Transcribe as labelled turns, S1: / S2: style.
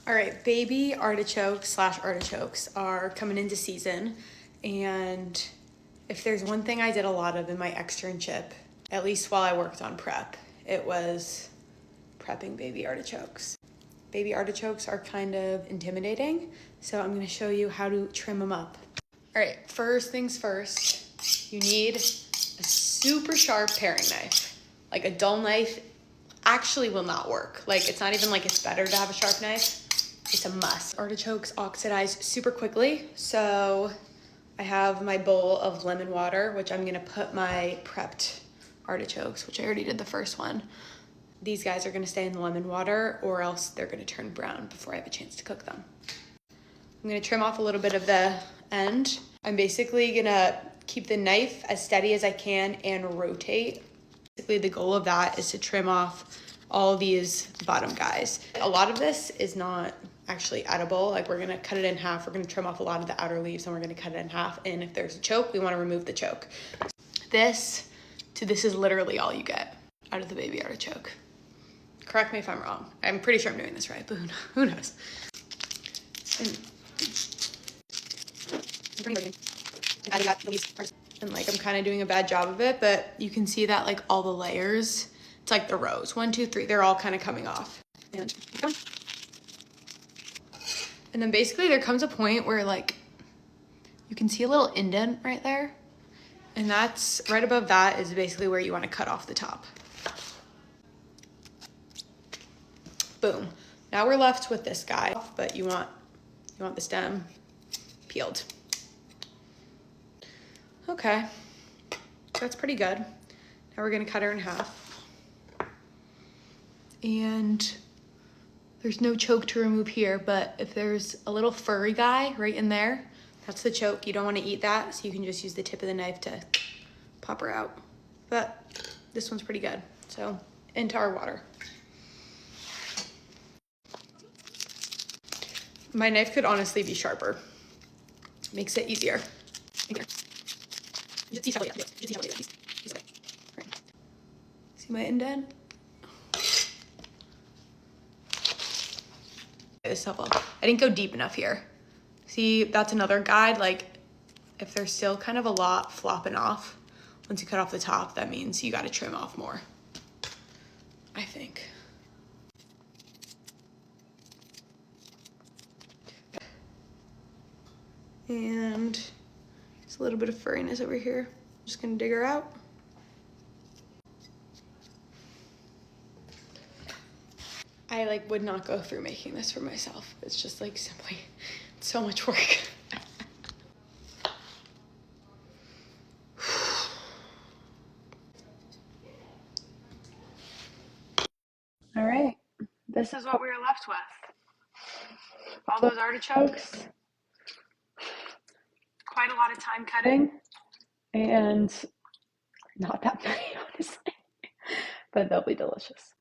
S1: All right, baby artichokes slash artichokes are coming into season. And if there's one thing I did a lot of in my externship, at least while I worked on prep, it was prepping baby artichokes. Baby artichokes are kind of intimidating, so I'm gonna show you how to trim them up. All right, first things first, you need a super sharp paring knife. Like a dull knife actually will not work. Like it's not even like it's better to have a sharp knife. It's a must. Artichokes oxidize super quickly, so I have my bowl of lemon water, which I'm gonna put my prepped artichokes, which I already did the first one. These guys are gonna stay in the lemon water or else they're gonna turn brown before I have a chance to cook them. I'm gonna trim off a little bit of the end. I'm basically gonna keep the knife as steady as I can and rotate. Basically the goal of that is to trim off all these bottom guys. A lot of this is not actually edible. Like we're gonna cut it in half. We're gonna trim off a lot of the outer leaves and we're gonna cut it in half. And if there's a choke, we wanna remove the choke. This is literally all you get out of the baby artichoke. Correct me if I'm wrong. I'm pretty sure I'm doing this right, but who knows? And like I'm kind of doing a bad job of it, but you can see that like all the layers, it's like the rows, 1, 2, 3, they're all kind of coming off. And then basically there comes a point where like you can see a little indent right there. And that's right above that is basically where you want to cut off the top. Boom. Now we're left with this guy, but you want the stem peeled. Okay, that's pretty good. Now we're gonna cut her in half. And there's no choke to remove here, but if there's a little furry guy right in there, that's the choke. You don't wanna eat that, so you can just use the tip of the knife to pop her out. But this one's pretty good. So into our water. My knife could honestly be sharper. Makes it easier. See my indent? This stuff up. I didn't go deep enough here. See, that's another guide. Like, if there's still kind of a lot flopping off, once you cut off the top, that means you gotta trim off more, I think. And there's a little bit of furriness over here. Just gonna dig her out. I like would not go through making this for myself. It's just like simply so much work. All right, this is what we were left with. All those artichokes, quite a lot of time cutting, and not that many, honestly, but they'll be delicious.